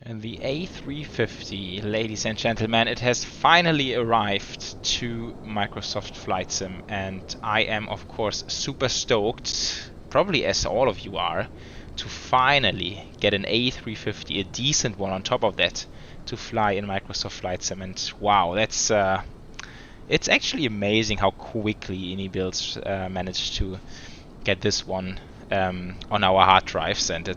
And the A350, ladies and gentlemen, it has finally arrived to Microsoft Flight Sim, and I am of course super stoked, probably as all of you are, to finally get an A350, a decent one on top of that, to fly in Microsoft Flight Sim. And wow, that's it's actually amazing how quickly iniBuilds managed to get this one on our hard drives, and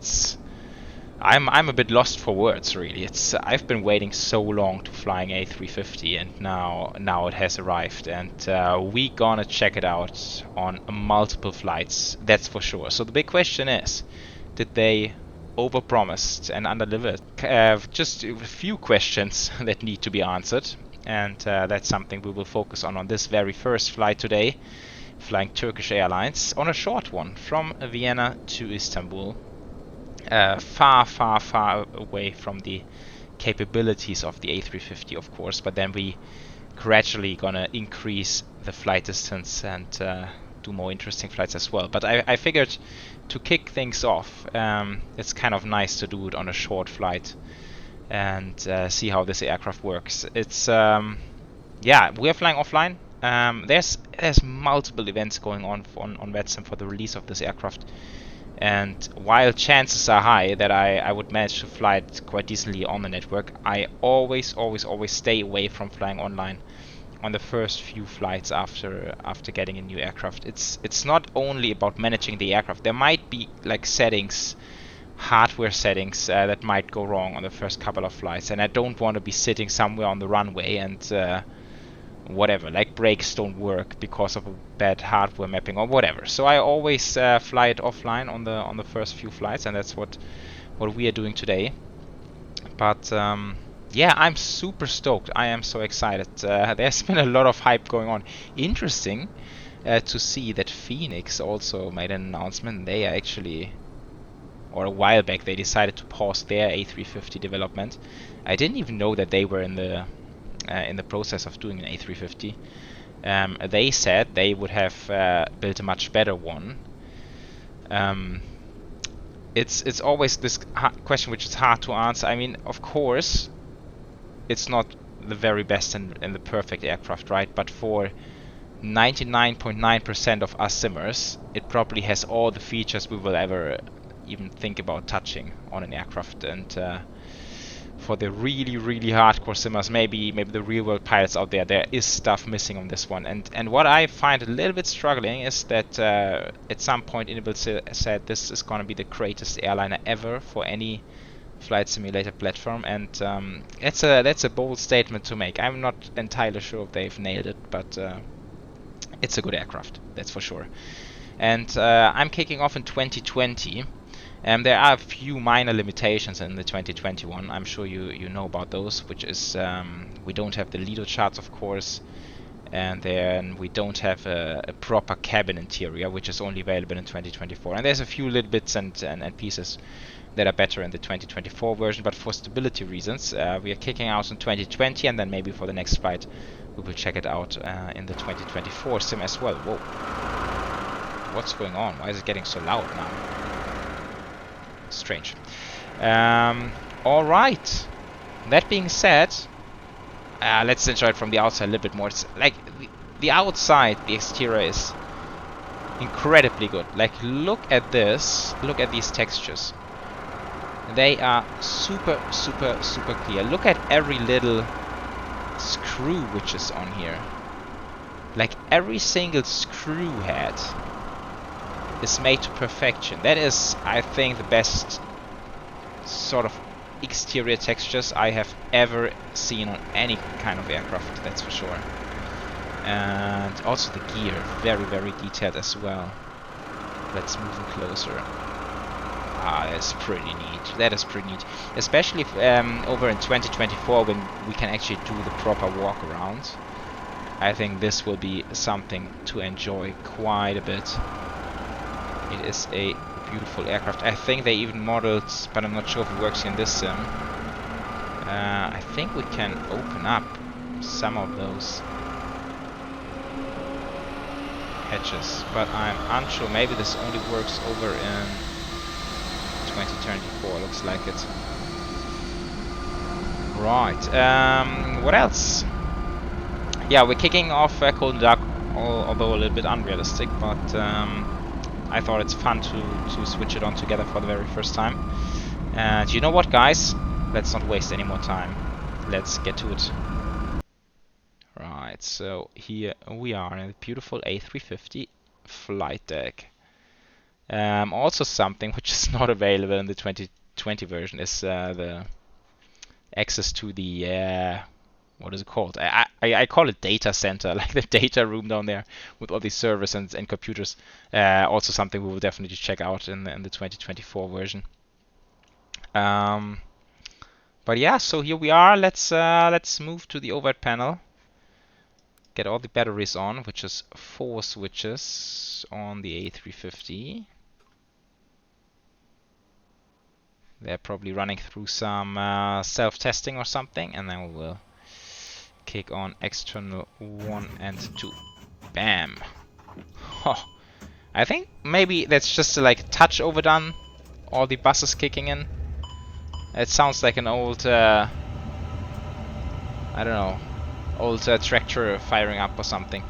I'm a bit lost for words, really. I've been waiting so long to flying A350, and now it has arrived, and we gonna check it out on multiple flights, that's for sure. So the big question is, did they overpromised and underdelivered? Just a few questions that need to be answered, and that's something we will focus on this very first flight today, flying Turkish Airlines on a short one from Vienna to Istanbul. Far away from the capabilities of the A350, of course, but then we gradually gonna increase the flight distance and do more interesting flights as well. But I figured to kick things off, it's kind of nice to do it on a short flight and see how this aircraft works. It's yeah, we're flying offline. There's multiple events going on VetSim for the release of this aircraft. And while chances are high that I would manage to fly it quite decently on the network, I always stay away from flying online on the first few flights after getting a new aircraft. It's not only about managing the aircraft. There might be like settings, hardware settings that might go wrong on the first couple of flights, and I don't want to be sitting somewhere on the runway and whatever, like brakes don't work because of a bad hardware mapping or whatever. So I always fly it offline on the first few flights, and that's what we are doing today. But yeah, I'm super stoked. I am so excited. There's been a lot of hype going on. Interesting to see that Phoenix also made an announcement. They are actually, or a while back, they decided to pause their A350 development. I didn't even know that they were in the process of doing an A350. They said they would have built a much better one. It's always this question which is hard to answer. I mean, of course, it's not the very best and the perfect aircraft, right? But for 99.9% of us simmers, it probably has all the features we will ever even think about touching on an aircraft. And for the really hardcore simmers, maybe the real world pilots out there is stuff missing on this one. And what I find a little bit struggling is that at some point iniBuilds said this is going to be the greatest airliner ever for any flight simulator platform, and that's a bold statement to make. I'm not entirely sure if they've nailed it, but it's a good aircraft, that's for sure. And I'm kicking off in 2020. There are a few minor limitations in the 2021. I'm sure you know about those, which is we don't have the Lido charts, of course, and then we don't have a proper cabin interior, which is only available in 2024. And there's a few little bits and pieces that are better in the 2024 version, but for stability reasons, we are kicking out in 2020, and then maybe for the next flight we will check it out in the 2024 sim as well. Whoa, what's going on? Why is it getting so loud now? Strange. Alright, that being said, let's enjoy it from the outside a little bit more. It's like the outside, the exterior is incredibly good. Like, look at this, look at these textures. They are super clear. Look at every little screw which is on here. Like, every single screw head is made to perfection. That is, I think, the best sort of exterior textures I have ever seen on any kind of aircraft, that's for sure. And also the gear, very detailed as well. Let's move in closer. Ah, that's pretty neat. That is pretty neat. Especially if, over in 2024, when we can actually do the proper walk around. I think this will be something to enjoy quite a bit. It is a beautiful aircraft. I think they even modeled, but I'm not sure if it works in this sim. I think we can open up some of those hatches, but I'm unsure. Maybe this only works over in 2024. Looks like it. Right. What else? Yeah, we're kicking off Cold and Dark, although a little bit unrealistic, but I thought it's fun to switch it on together for the very first time. And you know what, guys? Let's not waste any more time. Let's get to it. Right, so here we are in the beautiful A350 flight deck. Also something which is not available in the 2020 version is the access to the what is it called? I call it data center, like the data room down there with all these servers and computers. Also something we will definitely check out in the 2024 version. But yeah, so here we are. Let's move to the overhead panel. Get all the batteries on, which is 4 switches on the A350. They're probably running through some self-testing or something, and then we will kick on external 1 and 2. Bam! Oh, I think maybe that's just like a touch overdone. All the buses kicking in. It sounds like an old, I don't know, old tractor firing up or something.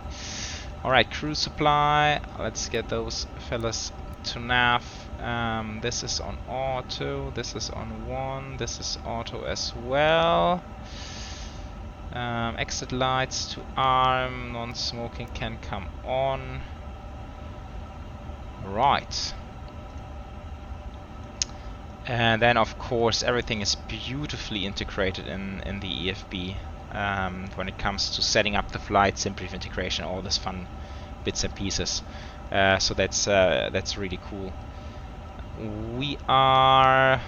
Alright, crew supply. Let's get those fellas to nav. This is on auto, this is on 1, this is auto as well. Exit lights to arm, non-smoking can come on. Right. And then of course everything is beautifully integrated in the EFB. When it comes to setting up the flight, simple integration, all this fun bits and pieces. So that's really cool. We are...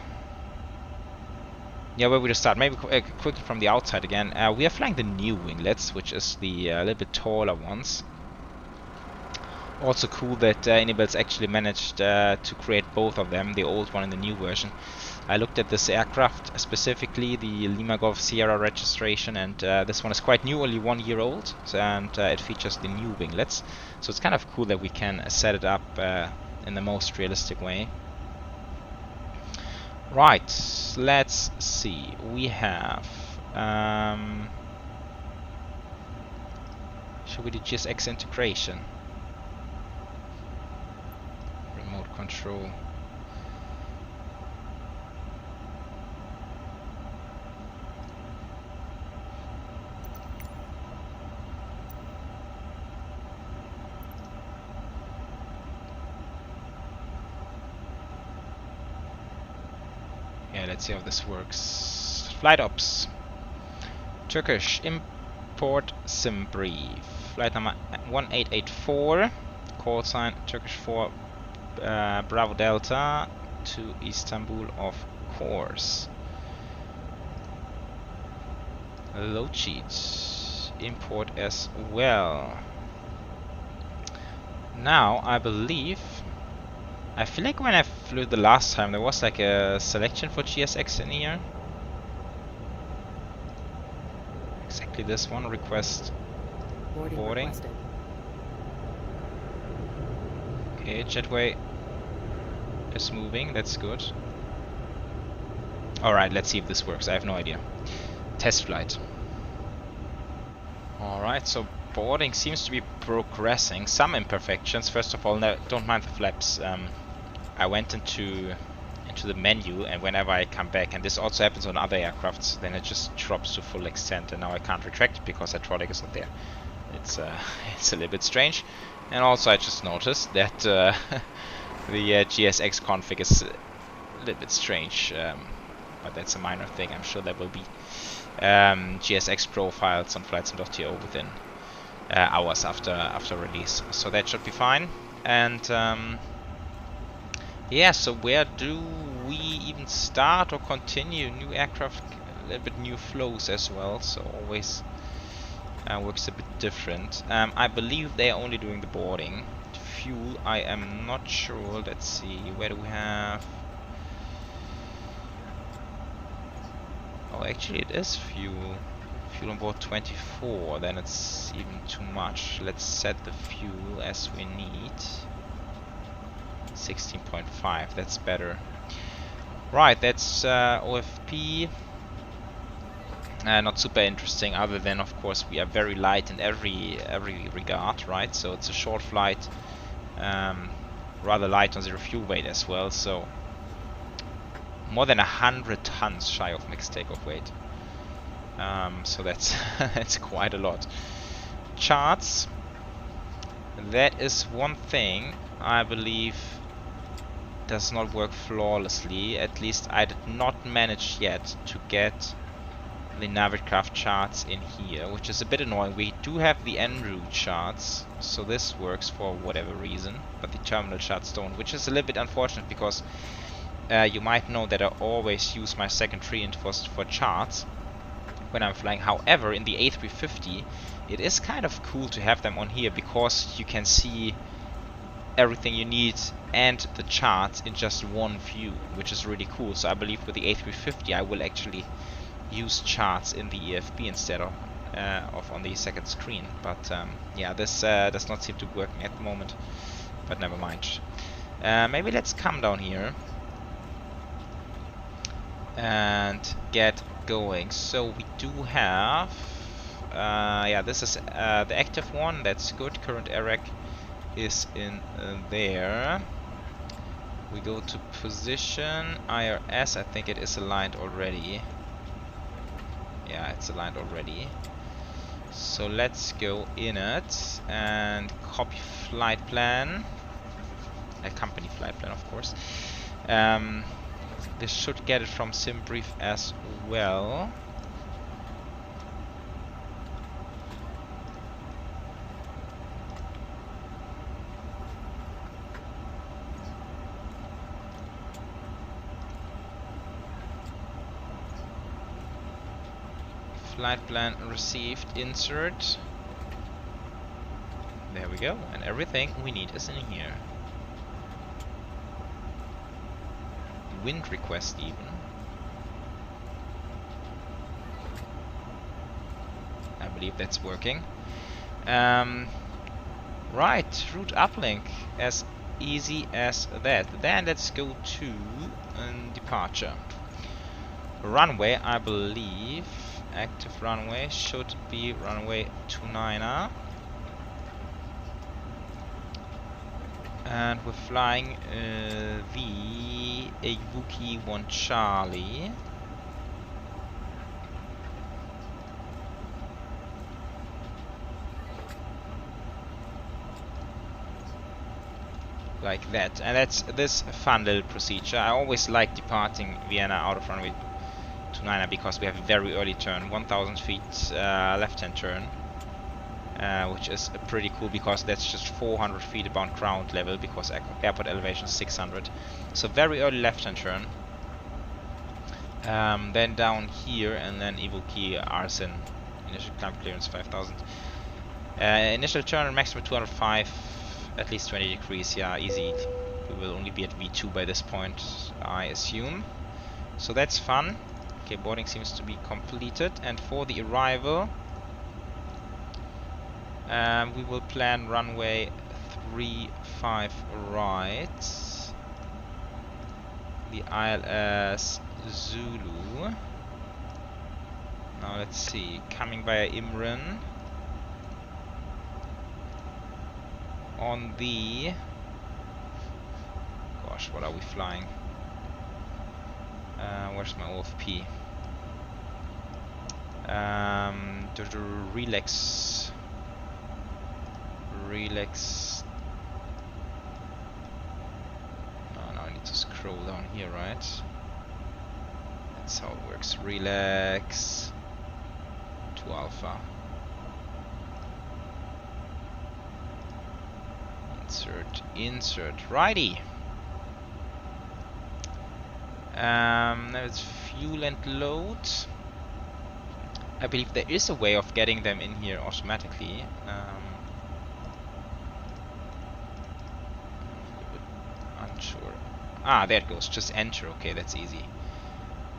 Yeah, where we just start? Maybe quickly from the outside again. We are flying the new winglets, which is the little bit taller ones. Also cool that iniBuilds actually managed to create both of them, the old one and the new version. I looked at this aircraft specifically, the Lima Golf Sierra registration, and this one is quite new, only 1 year old, and it features the new winglets. So it's kind of cool that we can set it up in the most realistic way. Right, let's see. We have... should we do GSX integration? Remote control. Yeah, let's see how this works. Flight ops. Turkish import sim brief. Flight number 1884. Call sign Turkish 4 Bravo Delta to Istanbul, of course. Load sheet. Import as well. Now, I believe... I feel like when I flew the last time there was like a selection for GSX in here. Exactly this one, request boarding. Okay, jetway is moving, that's good. Alright, let's see if this works, I have no idea. Test flight. Alright, so boarding seems to be progressing. Some imperfections. First of all, no, don't mind the flaps. I went into the menu, and whenever I come back, and this also happens on other aircrafts, then it just drops to full extent, and now I can't retract it because hydraulic is not there. It's it's a little bit strange. And also I just noticed that the GSX config is a little bit strange, but that's a minor thing. I'm sure there will be GSX Pro files on flightsim.to within hours after release, so that should be fine. And yeah, so where do we even start or continue? New aircraft, a little bit new flows as well, so always works a bit different. I believe they are only doing the boarding. Fuel, I am not sure. Let's see, where do we have... Oh, actually it is fuel. Fuel on board 24, then it's even too much. Let's set the fuel as we need. 16.5, that's better. Right, that's OFP. Not super interesting, other than of course we are very light in every regard, right? So it's a short flight, rather light on zero fuel weight as well. So more than 100 tons shy of max takeoff weight. So that's that's quite a lot. Charts. That is one thing I believe does not work flawlessly. At least I did not manage yet to get the Navigraph charts in here, which is a bit annoying. We do have the en route charts, so this works for whatever reason, but the terminal charts don't, which is a little bit unfortunate because you might know that I always use my secondary inputs for charts when I'm flying. However, in the A350, it is kind of cool to have them on here because you can see everything you need and the charts in just one view, which is really cool. So I believe with the A350 I will actually use charts in the EFB instead of on the second screen. But yeah, this does not seem to be working at the moment, but never mind. Maybe let's come down here and get going. So we do have yeah, this is the active one. That's good. Current AREC is in there. We go to position IRS. I think it is aligned already. Yeah, it's aligned already. So let's go in it and copy flight plan. A company flight plan, of course. This should get it from SimBrief as well. Flight plan received, insert. There we go, and everything we need is in here. Wind request even. I believe that's working. Right, route uplink, as easy as that. Then let's go to departure. Runway, I believe. Active runway should be runway 29er, and we're flying the Yuki 1 Charlie. Like that, and that's this fun little procedure. I always like departing Vienna out of runway 29er because we have a very early turn, 1000 feet left-hand turn, which is pretty cool because that's just 400 feet above ground level because airport elevation is 600. So very early left-hand turn. Then down here and then Ibuki Arsen, initial climb clearance 5000. Initial turn maximum 205, at least 20 degrees, yeah, easy. We will only be at V2 by this point, I assume. So that's fun. Okay, boarding seems to be completed, and for the arrival we will plan runway 35 right, the ILS Zulu. Now let's see, coming via Imran on the, gosh, what are we flying? Where's my OFP? Relax. Oh, now I need to scroll down here, right? That's how it works. Relax to Alpha. Insert. Righty. Now it's fuel and load. I believe there is a way of getting them in here automatically. Unsure. Ah, there it goes. Just enter. Okay, that's easy.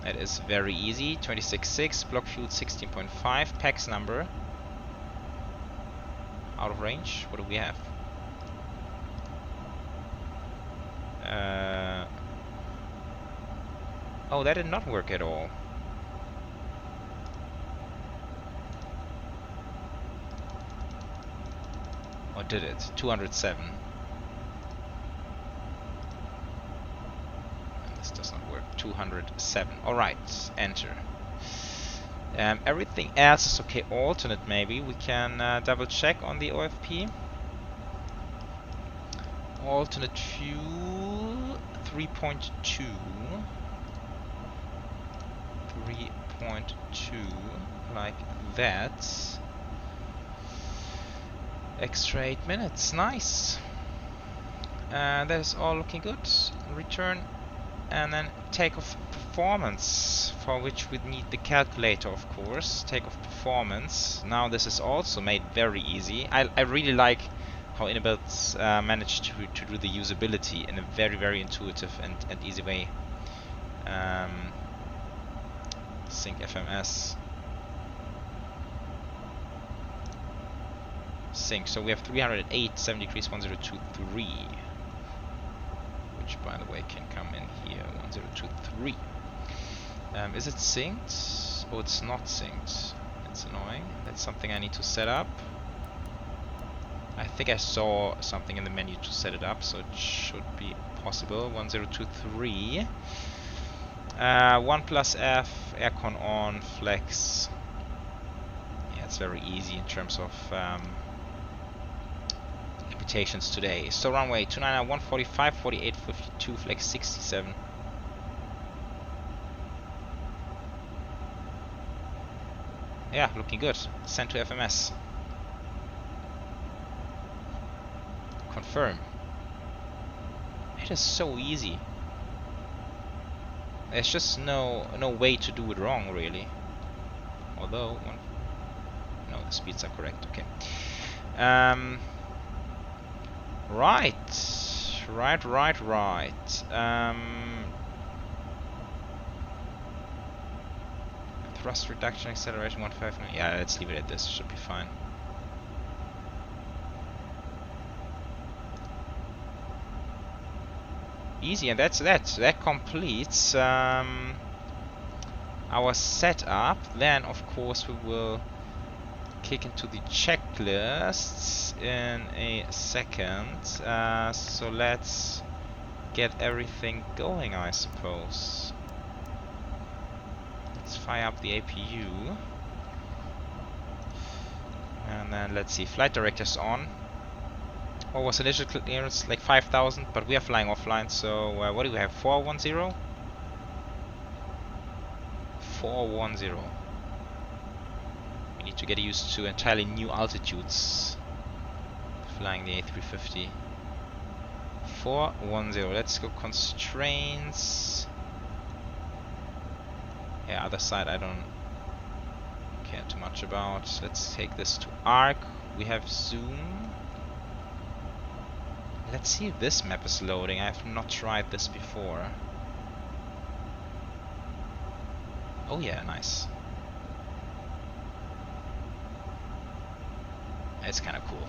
That is very easy. 26.6, block fuel 16.5, PAX number. Out of range. What do we have? Oh, that did not work at all. did it? 207. And this does not work. 207. Alright, enter. Everything else is okay. Alternate maybe. We can double check on the OFP. Alternate fuel 3.2. 3.2 like that. Extra 8 minutes. Nice. That is all looking good. Return and then takeoff performance, for which we need the calculator, of course. Takeoff performance. Now this is also made very easy. I really like how iniBuilds managed to do the usability in a very intuitive and easy way. Sync FMS. Sync. So we have 308, 7 degrees, 1023. Which, by the way, can come in here. 1023. Is it synced? Oh, it's not synced. It's annoying. That's something I need to set up. I think I saw something in the menu to set it up, so it should be possible. 1023. 1 plus F, aircon on, flex. Yeah, it's very easy in terms of limitations today. So runway 299, 145, 48, 52, flex 67. Yeah, looking good. Send to FMS. Confirm. It is so easy. There's just no way to do it wrong, really. Although, no, the speeds are correct. Okay. Right. Thrust reduction, acceleration 159. Yeah, let's leave it at this. Should be fine. Easy, and that completes our setup. Then, of course, we will kick into the checklists in a second. So let's get everything going, I suppose. Let's fire up the APU, and then let's see. Flight director's on. What was initial clearance? Like 5,000, but we are flying offline, so what do we have? 410? 410. We need to get used to entirely new altitudes flying the A350. 410. Let's go constraints. Yeah, other side I don't care too much about. Let's take this to arc. We have zoom. Let's see if this map is loading. I have not tried this before. Oh yeah, nice. It's kind of cool.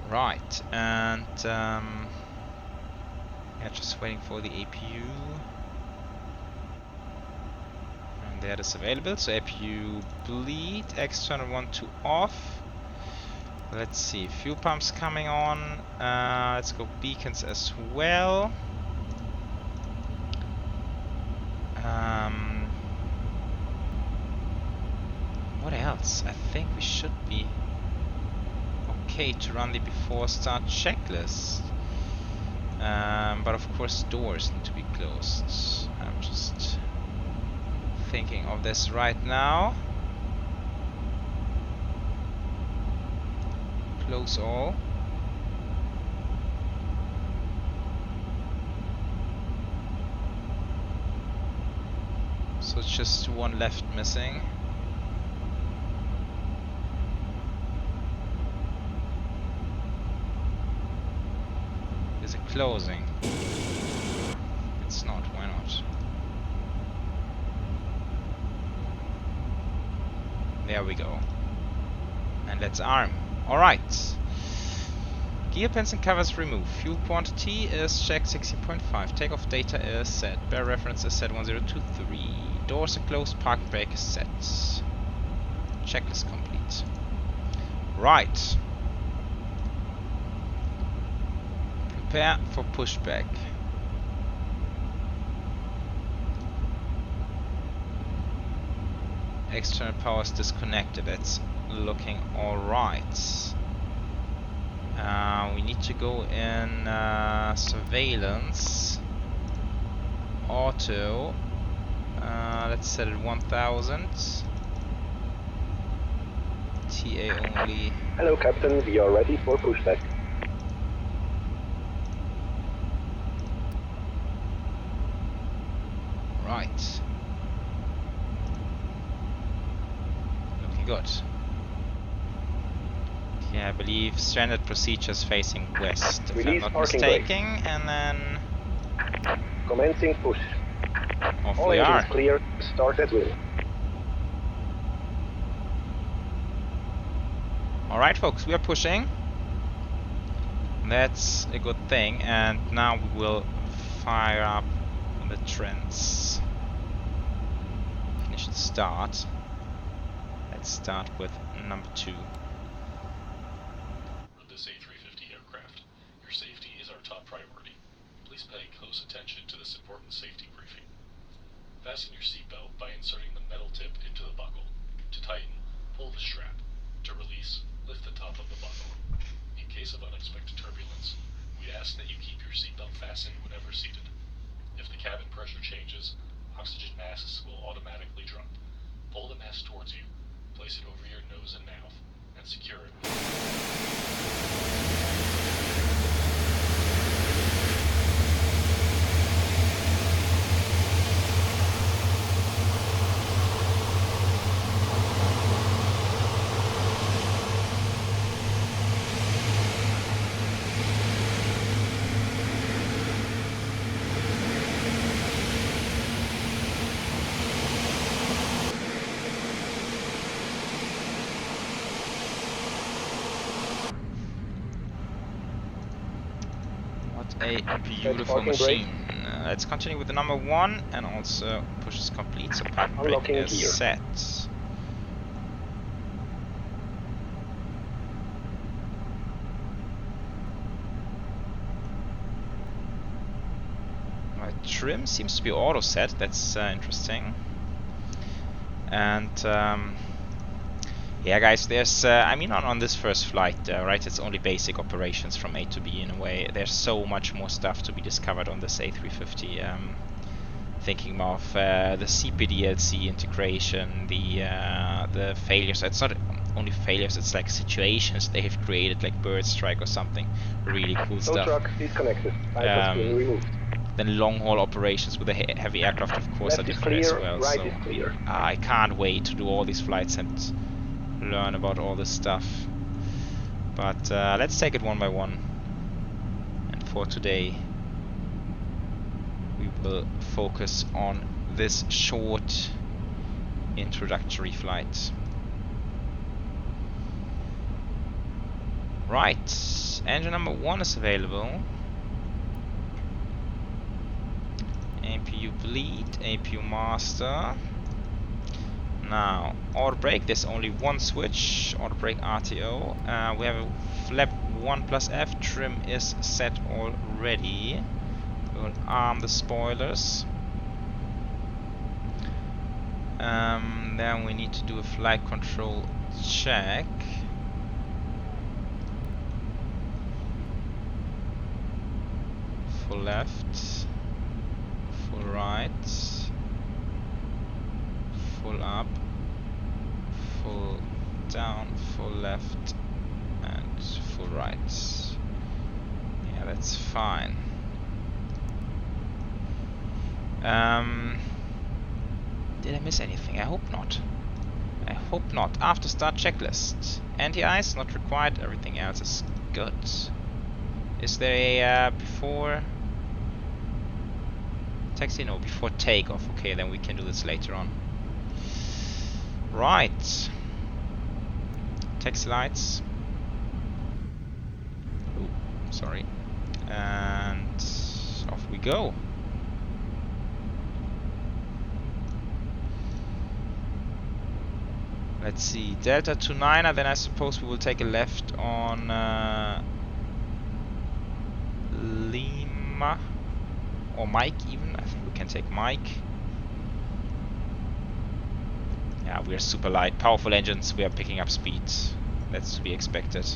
Right, and yeah, just waiting for the APU. And that is available. So APU bleed, external 1 to off. Let's see, fuel pumps coming on. Let's go beacons as well. What else? I think we should be okay to run the before start checklist. But of course doors need to be closed. I'm just thinking of this right now. Close all. So it's just one left missing. Is it closing? It's not, why not? There we go. And let's arm. Alright. Gear pins and covers removed. Fuel quantity is checked 16.5. Takeoff data is set. Bear reference is set 1023. Doors are closed. Park brake is set. Checklist complete. Right. Prepare for pushback. External power is disconnected. That's looking alright. We need to go in surveillance. Auto. Let's set it 1000. TA only. Hello, Captain. We are ready for pushback. Right. Looking good. Okay, I believe standard procedures facing west, if I'm not mistaken, and then commencing push. Off All we engines are. Clear. Start at will. Alright folks, we are pushing. That's a good thing, and now we will fire up the trends. Ignition start. Let's start with number 2. This A350 aircraft, your safety is our top priority. Please pay close attention to this important safety briefing. Fasten your seatbelt by inserting the metal tip into the buckle. To tighten, pull the strap. To release, lift the top of the buckle. In case of unexpected turbulence, we ask that you keep your seatbelt fastened whenever seated. If the cabin pressure changes, oxygen masks will automatically drop. Pull the mask towards you, place it over your nose and mouth, and secure it. A beautiful machine. Let's continue with the number 1 and also push is complete, so parking brake Unlocking is gear. set. Right, trim seems to be auto set, that's interesting. And yeah guys, there's I mean on this first flight, right, it's only basic operations from A to B in a way. There's so much more stuff to be discovered on this A350. Thinking of the CPDLC integration, the failures. It's not only failures, it's like situations they have created, like bird strike or something. Really cool Tow stuff. truck disconnected. Items being removed. Then long haul operations with the heavy aircraft, of course, Left are is different clear, as well. right So is clear. I can't wait to do all these flights and learn about all this stuff. But let's take it one by one. And for today, we will focus on this short introductory flight. Right, engine number 1 is available. APU bleed, APU master. Now, auto brake, there's only one switch, auto brake RTO. We have a flap 1 plus F, trim is set already. We'll arm the spoilers. Then we need to do a flight control check. Full left, full right, full up, full down, full left, and full right. Yeah, that's fine. Did I miss anything? I hope not. I hope not. After start checklist. Anti-ice not required, everything else is good. Is there a before taxi? No, before takeoff. Okay, then we can do this later on. Right. Taxi lights. Oh, sorry. And off we go. Let's see, Delta 29er, then I suppose we will take a left on Lima, or Mike even. I think we can take Mike. Yeah, we are super light. Powerful engines, we are picking up speed. That's to be expected.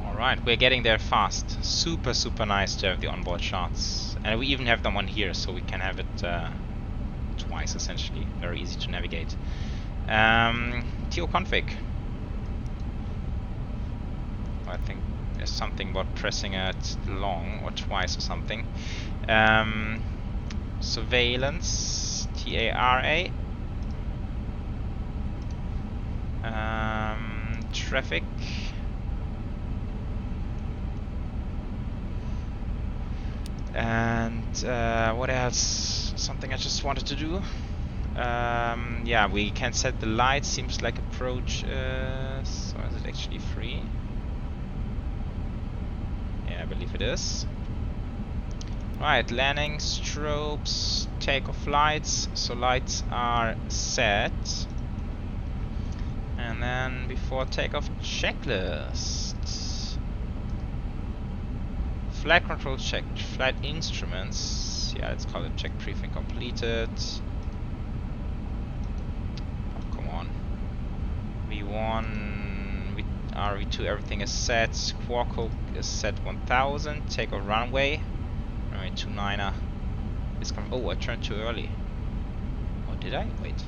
Alright, we're getting there fast. Super, super nice to have the onboard charts. And we even have them on here, so we can have it twice essentially. Very easy to navigate. TO config. I think there's something about pressing it long or twice or something. Surveillance, TARA. Traffic. And what else? Something I just wanted to do. Yeah, we can set the light. Seems like approach is, or is it actually free? Yeah, I believe it is. Right, landing, strobes, takeoff lights. So lights are set. And then before takeoff, checklist. Flight control checked. Flight instruments. Yeah, let's call it check briefing completed. Oh, come on. V1, RV2, everything is set. Squawk is set 1000. Takeoff runway. Runway 29er is coming. Oh, I turned too early. Oh, did I? Wait.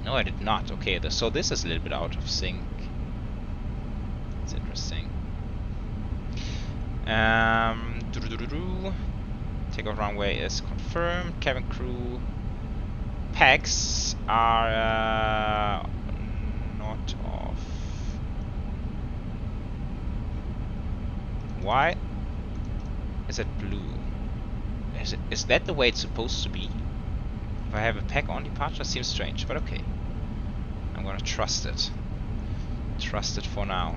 No, I did not. Okay, so this is a little bit out of sync. It's interesting. Takeoff runway is confirmed. Cabin crew packs are not off. Why is it blue? Is that the way it's supposed to be? If I have a pack on departure, seems strange, but okay. I'm gonna trust it. Trust it for now.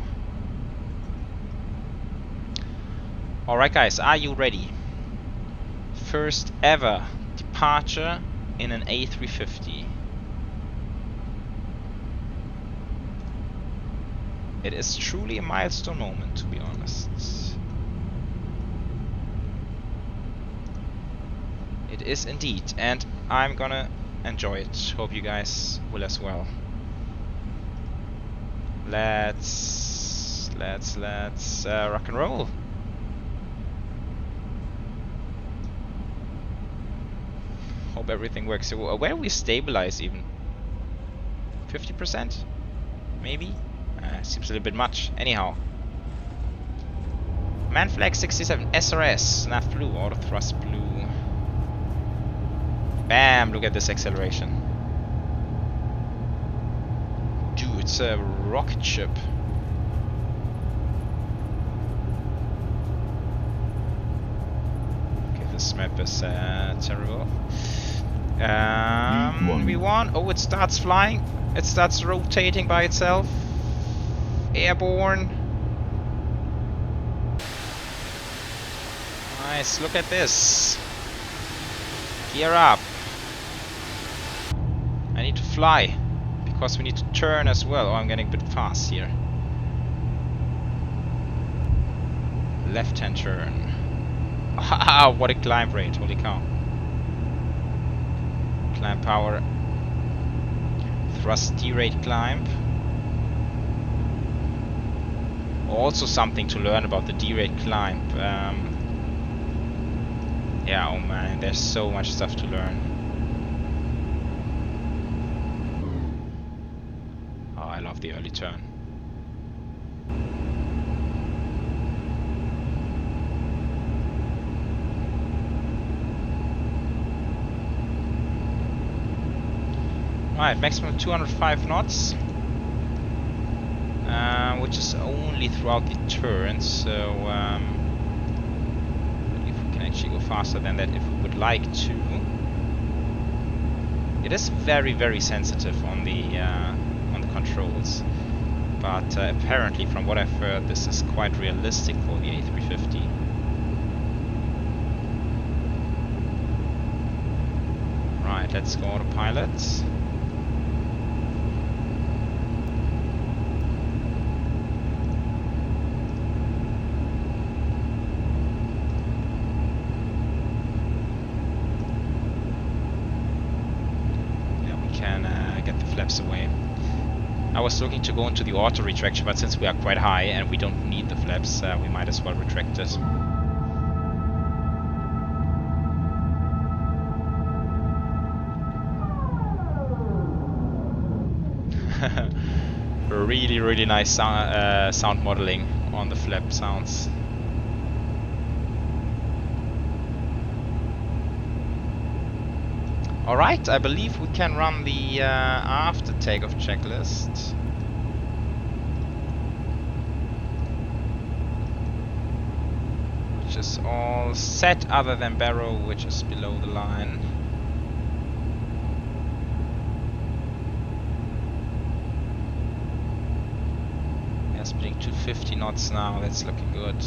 Alright guys, are you ready? First ever departure in an A350. It is truly a milestone moment, to be honest. It is indeed, and I'm gonna enjoy it. Hope you guys will as well. Let's rock and roll. Hope everything works. So where do we stabilize even? 50%? Maybe? Seems a little bit much. Anyhow. Man flag 67, SRS, nav blue, auto thrust blue. Bam! Look at this acceleration. Dude, it's a rocket ship. Okay, this map is terrible. V1. Oh, it starts flying. It starts rotating by itself. Airborne. Nice, look at this. Gear up. I need to fly, because we need to turn as well. Oh, I'm getting a bit fast here. Left-hand turn. Ah, what a climb rate, holy cow. Climb power. Thrust D-rate climb. Also something to learn about the D-rate climb. Yeah, oh man, there's so much stuff to learn. Oh, I love the early turn. Right, maximum 205 knots. Which is only throughout the turn, so if we can actually go faster than that if we would like to. It is very, very sensitive on the controls, but apparently from what I've heard this is quite realistic for the A350. Right, let's go to pilots. Get the flaps away. I was looking to go into the auto retraction, but since we are quite high and we don't need the flaps, we might as well retract it. Really nice sound modeling on the flap sounds. Alright, I believe we can run the after takeoff checklist. Which is all set other than Barrow, which is below the line. Yeah, speeding 250 knots now, that's looking good.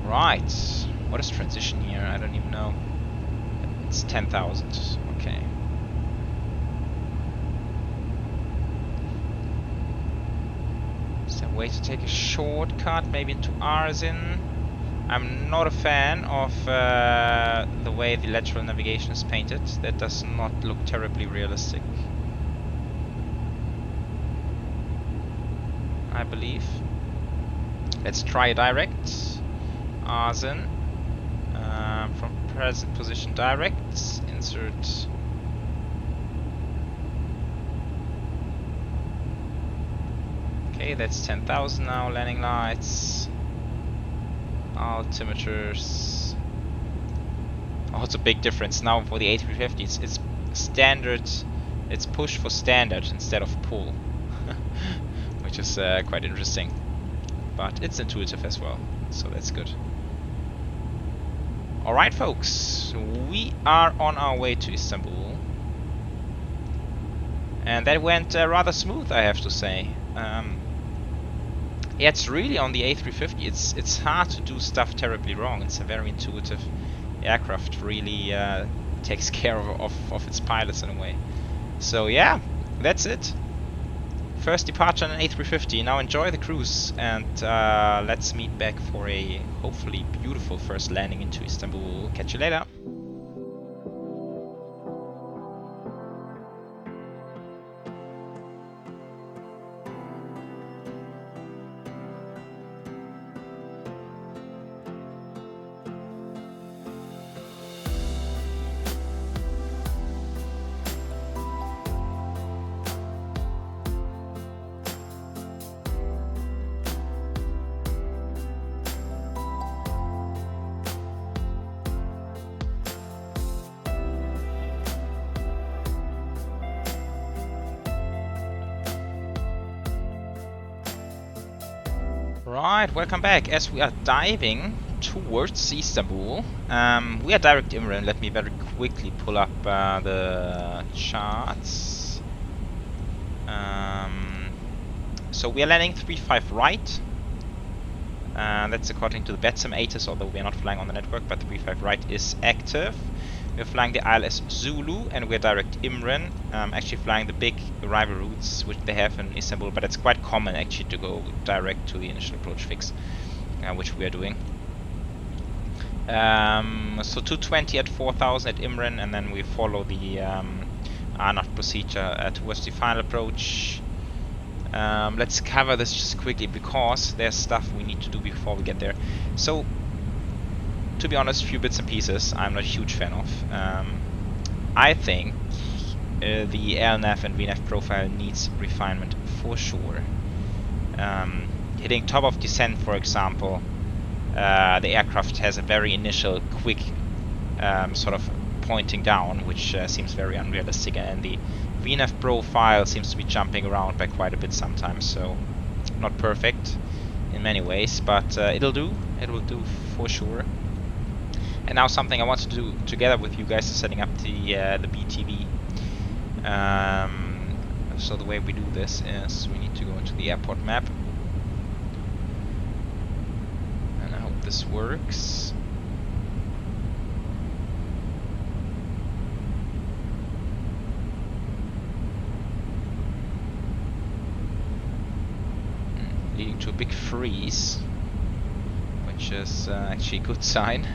Right, what is transition here? I don't even know. It's 10,000, okay. Is there a way to take a shortcut, maybe into Arzen? I'm not a fan of the way the lateral navigation is painted. That does not look terribly realistic, I believe. Let's try direct. Arzen, from present position direct, insert. Okay, that's 10,000 now, landing lights, altimeters. Oh, it's a big difference now for the A350. It's standard, it's push for standard instead of pull, which is quite interesting, but it's intuitive as well, so that's good. Alright folks, we are on our way to Istanbul, and that went rather smooth, I have to say. Yeah, it's really on the A350, it's hard to do stuff terribly wrong. It's a very intuitive aircraft, really takes care of its pilots in a way. So yeah, that's it. First departure on an A350. Now enjoy the cruise, and let's meet back for a hopefully beautiful first landing into Istanbul. Catch you later. Right, welcome back. As we are diving towards Istanbul, we are direct IMRAN. Let me very quickly pull up the charts. So we are landing 35 right. That's according to the BETSIM ATIS, although we are not flying on the network, but 35 right is active. We're flying the ILS Zulu, and we're direct IMRAN, actually flying the big arrival routes which they have in Istanbul, but it's quite common actually to go direct to the initial approach fix, which we are doing. So 220 at 4,000 at IMRAN, and then we follow the RNAV procedure towards the final approach. Let's cover this just quickly because there's stuff we need to do before we get there. So, to be honest, few bits and pieces I'm not a huge fan of. I think the LNAV and VNAV profile needs refinement for sure. Hitting top of descent, for example, the aircraft has a very initial quick sort of pointing down, which seems very unrealistic, and the VNAV profile seems to be jumping around by quite a bit sometimes, so not perfect in many ways, but it'll do. It will do for sure. And now something I want to do together with you guys is setting up the BTV. So the way we do this is we need to go into the airport map, and I this works. Leading to a big freeze, which is actually a good sign.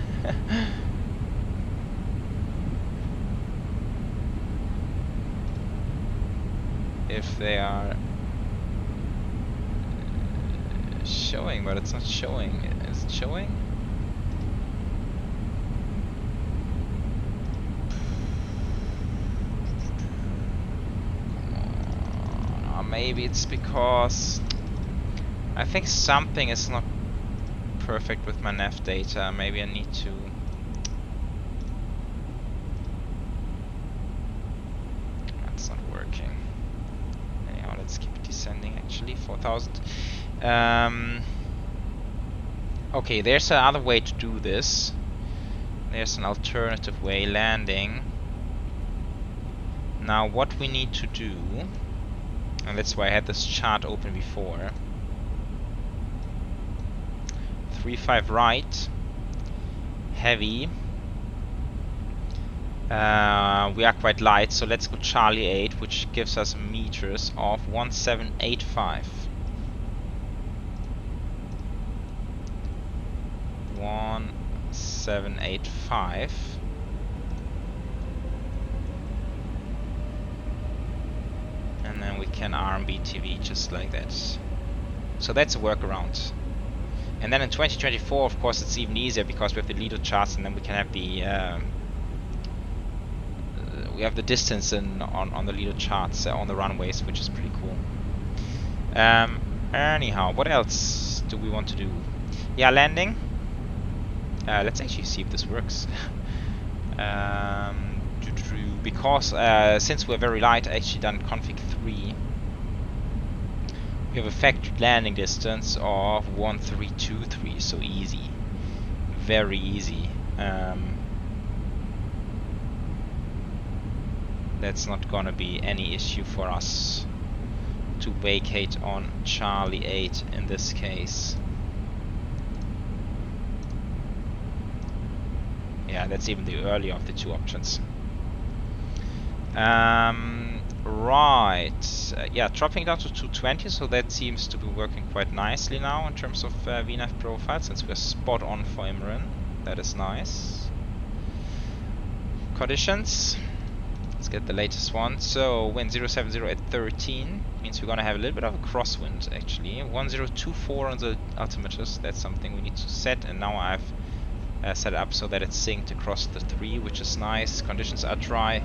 If they are showing, but it's not showing. Is it showing? Come on. Maybe it's because I think something is not perfect with my nav data. Maybe I need to. That's not working. Anyhow, let's keep descending. Actually, 4,000. Okay, there's another way to do this. There's an alternative way, landing. Now what we need to do, and that's why I had this chart open before. 3.5 right, heavy. We are quite light, so let's go Charlie 8, which gives us meters of 1785. 1785. And then we can RMB-TV just like that. So that's a workaround. And then in 2024, of course, it's even easier because we have the LOWW charts, and then we can have the distance on the LOWW charts on the runways, which is pretty cool. Anyhow, what else do we want to do? Yeah, landing. Let's actually see if this works. Because since we're very light, I actually done config 3. We have a factory landing distance of 1323, so easy, very easy. That's not gonna be any issue for us to vacate on Charlie 8 in this case. Yeah, that's even the earlier of the two options. Right, yeah, dropping down to 220, so that seems to be working quite nicely now in terms of VNAV profile, since we're spot on for Imran. That is nice. Conditions. Let's get the latest one. So wind 070 at 13 means we're gonna have a little bit of a crosswind actually. 1024 on the altimeters. That's something we need to set, and now I've set it up so that it's synced across the 3, which is nice. Conditions are dry.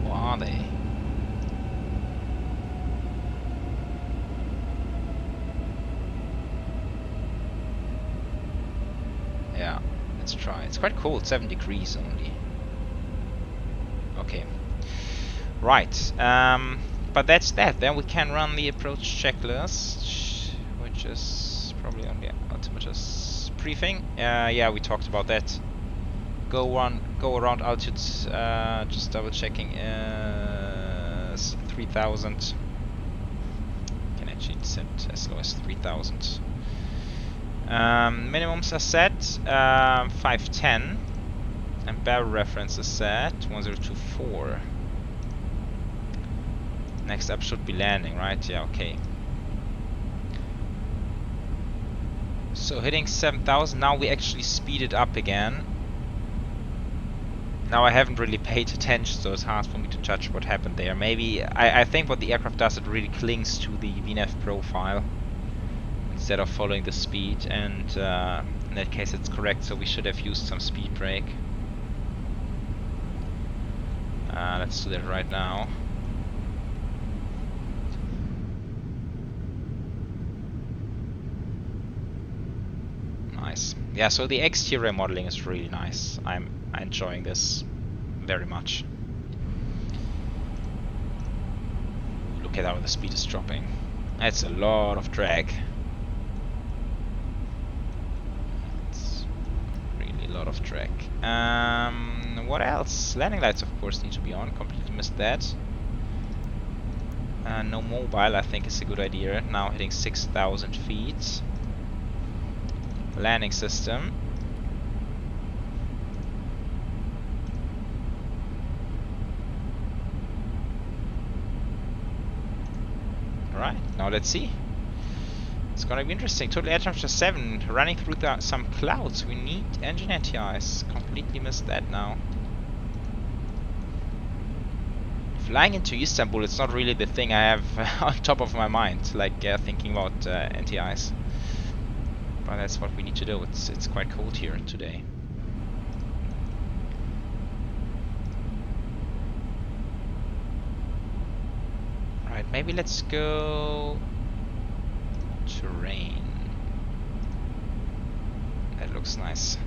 Or are they? Yeah, let's try. It's quite cold, 7 degrees only. Okay. Right. But that's that. Then we can run the approach checklist, which is probably on the altimeters briefing. Yeah, we talked about that. Go around altitude. Just double checking. 3,000. Can actually descend as low as 3,000. Minimums are set 510, and barrel reference is set 1024. Next up should be landing, right? Yeah, okay. So hitting 7,000, now we actually speed it up again. Now I haven't really paid attention, so it's hard for me to judge what happened there. Maybe, I think what the aircraft does, it really clings to the VNAV profile instead of following the speed, and in that case it's correct, so we should have used some speed brake. Let's do that right now. Nice. Yeah, so the exterior modeling is really nice. I'm enjoying this very much. Look at how the speed is dropping. That's a lot of drag. It's really a lot of drag. What else? Landing lights, of course, need to be on. Completely missed that. No mobile, I think, is a good idea. Now hitting 6,000 feet. landing system. Alright, now let's see. It's gonna be interesting. Total air temperature 7, running through some clouds. We need engine anti-ice. Completely missed that now. Flying into Istanbul, it's not really the thing I have on top of my mind, like thinking about anti-ice. But that's what we need to do. It's quite cold here today. Right, maybe let's go terrain. That looks nice.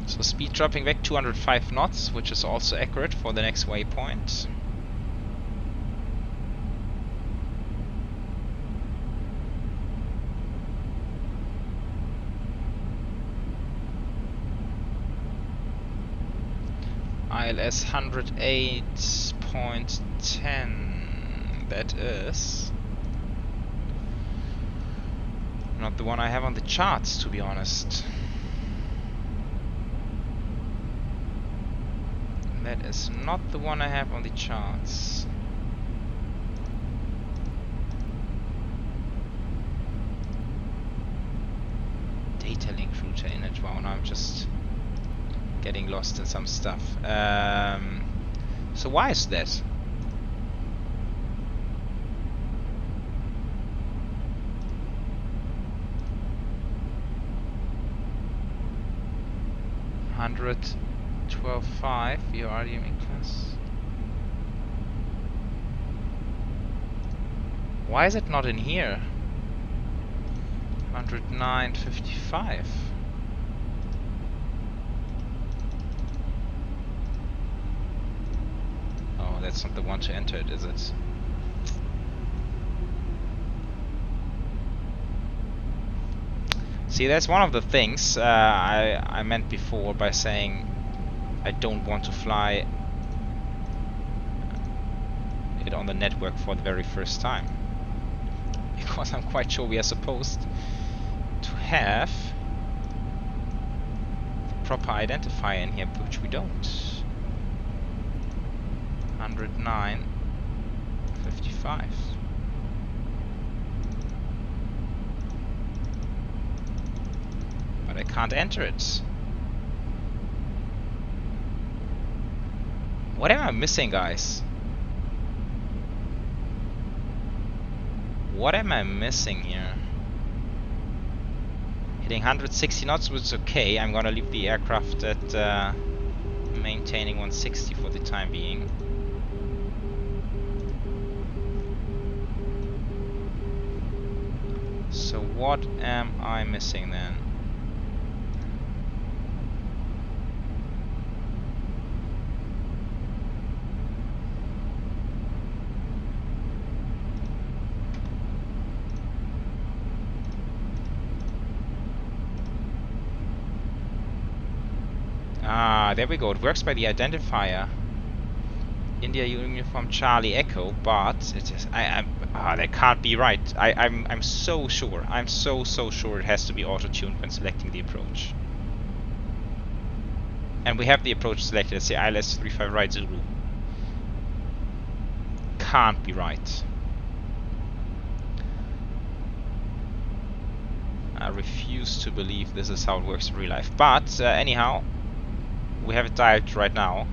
So speed dropping back 205 knots, which is also accurate for the next waypoint. ILS 108.10. That is not the one I have on the charts, to be honest. That is not the one I have on the charts. Data link router in it. Wow, now I'm just getting lost in some stuff. So why is that? $112.5 your RDMA class. Why is it not in here? 109.55. Oh, that's not the one to enter it, is it? See, that's one of the things I meant before by saying I don't want to fly it on the network for the very first time. Because I'm quite sure we are supposed to have the proper identifier in here, which we don't. 109.55. But I can't enter it. What am I missing, guys? What am I missing here? Hitting 160 knots was okay. I'm gonna leave the aircraft at maintaining 160 for the time being. So what am I missing then? Ah, there we go. It works by the identifier. India Uniform Charlie Echo, but it is that can't be right. I'm so sure. I'm so sure it has to be auto-tuned when selecting the approach. And we have the approach selected. Let's say ILS 35 right Zulu. Can't be right. I refuse to believe this is how it works in real life. But anyhow, we have it dialed right now.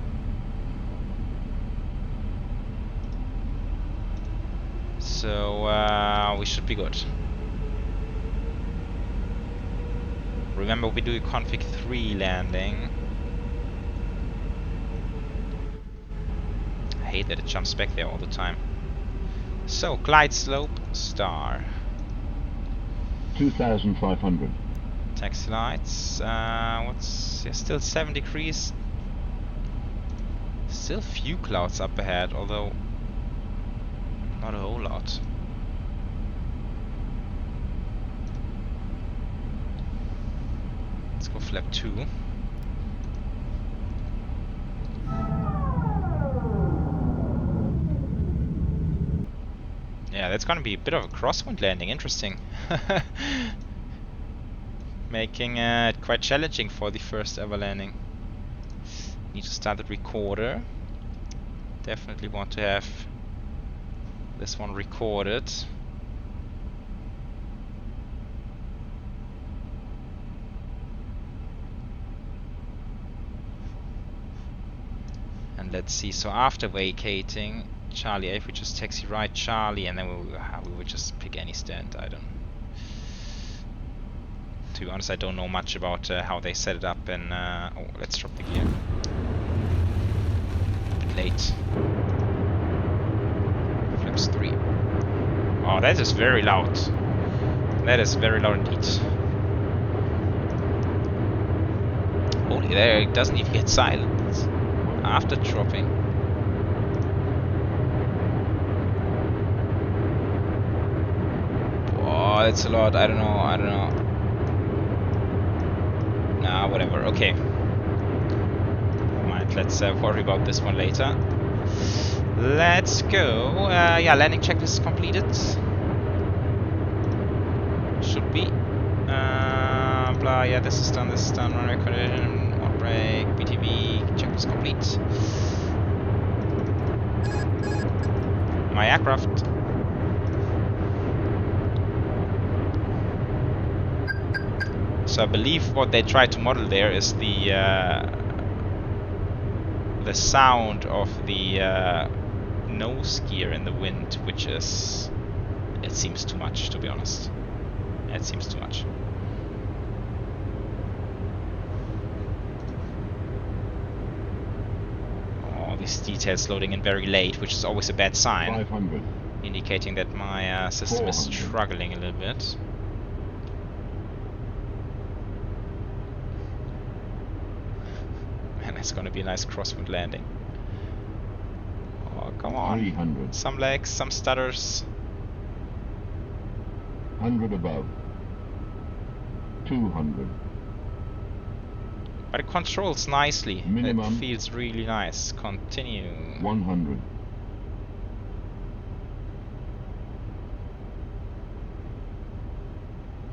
So we should be good. Remember, we do a config 3 landing. I hate that it jumps back there all the time. So, glide slope, star. 2,500. Taxi lights. Still 7 degrees. Still few clouds up ahead, although not a whole lot. Let's go flap 2. Yeah, it's gonna be a bit of a crosswind landing. Interesting. Making it quite challenging for the first ever landing. Need to start the recorder. Definitely want to have this one recorded. And let's see, so after vacating Charlie 8, we just taxi right Charlie, and then we would just pick any stand. I don't. To be honest, I don't know much about how they set it up. And oh, let's drop the gear. Late. Flaps 3. Oh, that is very loud. That is very loud indeed. Holy, there it doesn't even get silent after dropping. Oh, that's a lot. I don't know. Nah, whatever. Okay. Never mind. Let's worry about this one later. Let's go. Yeah, landing checklist is completed. Should be. Blah. Yeah, this is done. Runway collision. On brake. BTV. Checklist complete. My aircraft. So I believe what they try to model there is the sound of the nose gear in the wind, which is, it seems too much, to be honest. It seems too much. Oh, these details loading in very late, which is always a bad sign, 500. indicating that my system is struggling a little bit. It's gonna be a nice crosswind landing. Oh, come on. 300. Some legs, some stutters. 100 above. 200. But it controls nicely. Minimum. It feels really nice. Continue. 100.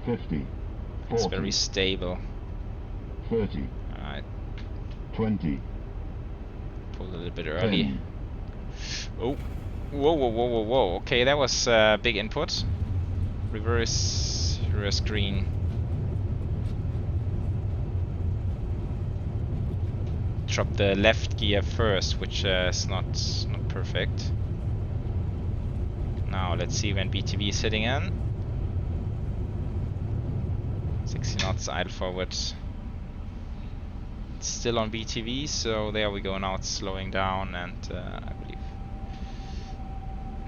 50. 40. It's very stable. 30. Alright, 20. pulled a little bit early. 10. Oh, whoa. Okay, that was big input. Reverse green. Drop the left gear first, which is not perfect. Now let's see when BTV is hitting in. 60 knots, idle forward. Still on BTV, so there we go. Now it's slowing down, and I believe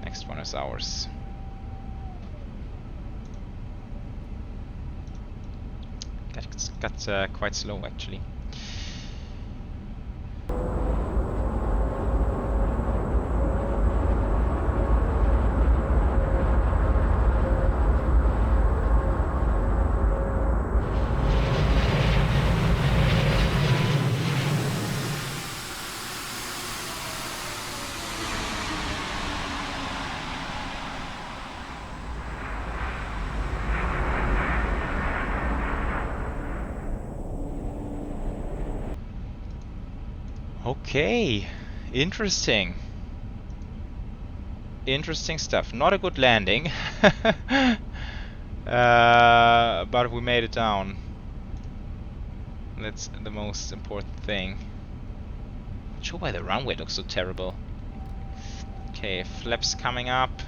next one is ours. Got quite slow actually. Okay, interesting stuff. Not a good landing, but we made it down. That's the most important thing. Not sure why the runway looks so terrible. Okay, flaps coming up.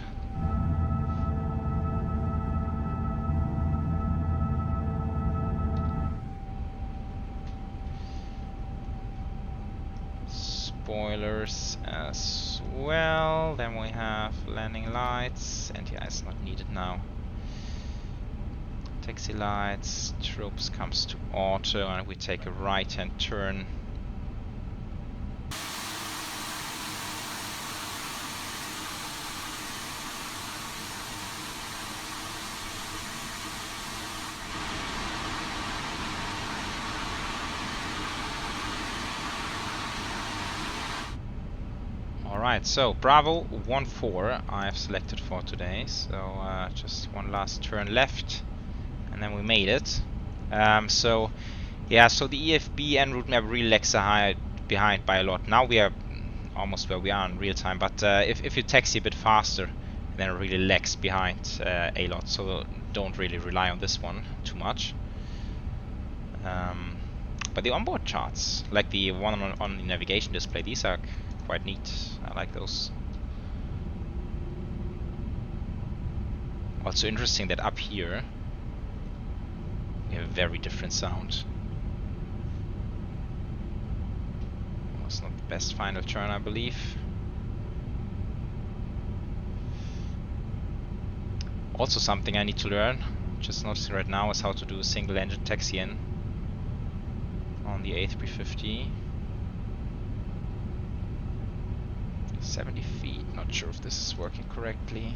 Spoilers as well. Then we have landing lights. NTI is not needed now. Taxi lights. Tropes comes to auto, and we take a right-hand turn. Alright, so Bravo 1-4 I've selected for today, so just one last turn left and then we made it. So yeah, so the EFB en route map really lags behind by a lot. Now we are almost where we are in real time, but if you taxi a bit faster, then it really lags behind a lot, so don't really rely on this one too much. But the onboard charts, like the one on the navigation display, these are quite neat. I like those. Also interesting that up here we have a very different sound. Was not the best final turn, I believe. Also something I need to learn, just noticing right now, is how to do a single engine taxi in on the A350. 70 feet, not sure if this is working correctly.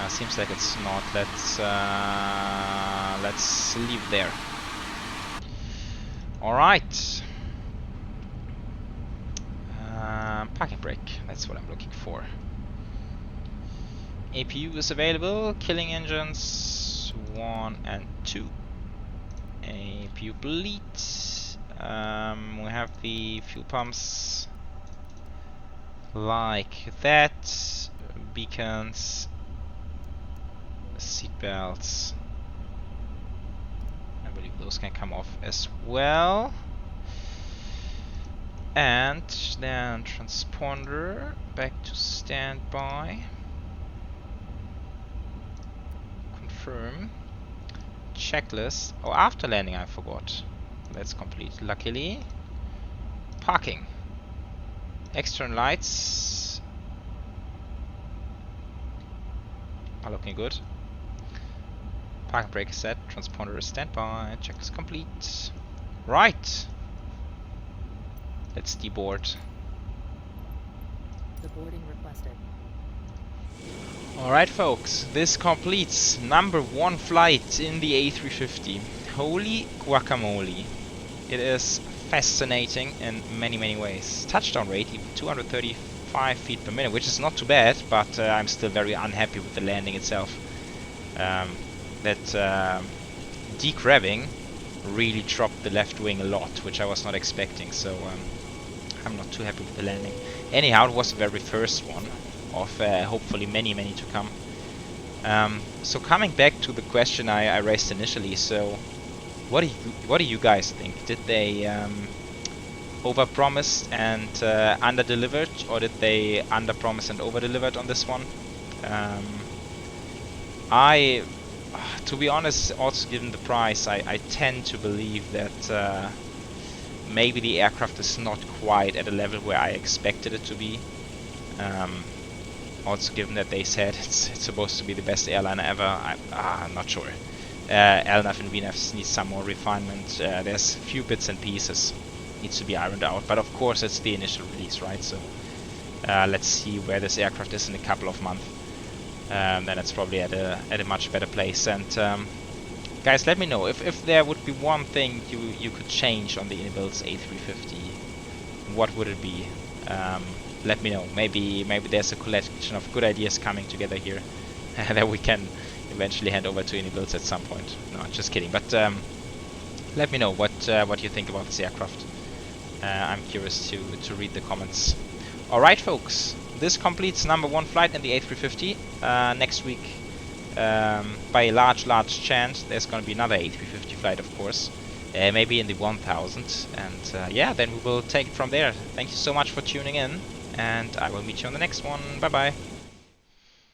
Seems like it's not. Let's leave there. Alright. Parking brake, that's what I'm looking for. APU is available, killing engines 1 and 2. APU bleed. We have the fuel pumps like that, beacons, seat belts. I believe those can come off as well. And then transponder back to standby. Confirm. Checklist. Oh, after landing I forgot. That's complete. Luckily. Parking. External lights are looking good. Parking brake is set. Transponder is standby. Checklist complete. Right. Let's deboard. The boarding requested. Alright folks, this completes number 1 flight in the A350. Holy guacamole. It is fascinating in many ways. Touchdown rate even 235 feet per minute, which is not too bad, but I'm still very unhappy with the landing itself. That decrabbing really dropped the left wing a lot, which I was not expecting, so I'm not too happy with the landing. Anyhow, it was the very first one of hopefully many to come. So coming back to the question I raised initially, so what do you guys think? Did they overpromised and under-delivered, or did they under-promised and over-delivered on this one? To be honest, also given the price, I tend to believe that maybe the aircraft is not quite at a level where I expected it to be. Also given that they said it's supposed to be the best airliner ever, I'm not sure. LNAV and VNAV needs some more refinement. There's a few bits and pieces needs to be ironed out, but of course it's the initial release, right? So let's see where this aircraft is in a couple of months. Then it's probably at a much better place. And guys, let me know if there would be one thing you could change on the iniBuilds A350. What would it be? Let me know. Maybe there's a collection of good ideas coming together here that we can eventually hand over to iniBuilds at some point. No, just kidding. But let me know what you think about this aircraft. I'm curious to read the comments. Alright folks, this completes number 1 flight in the A350. Next week, by a large chance, there's going to be another A350 flight, of course. Maybe in the 1000. And yeah, then we will take it from there. Thank you so much for tuning in, and I will meet you on the next one. Bye bye.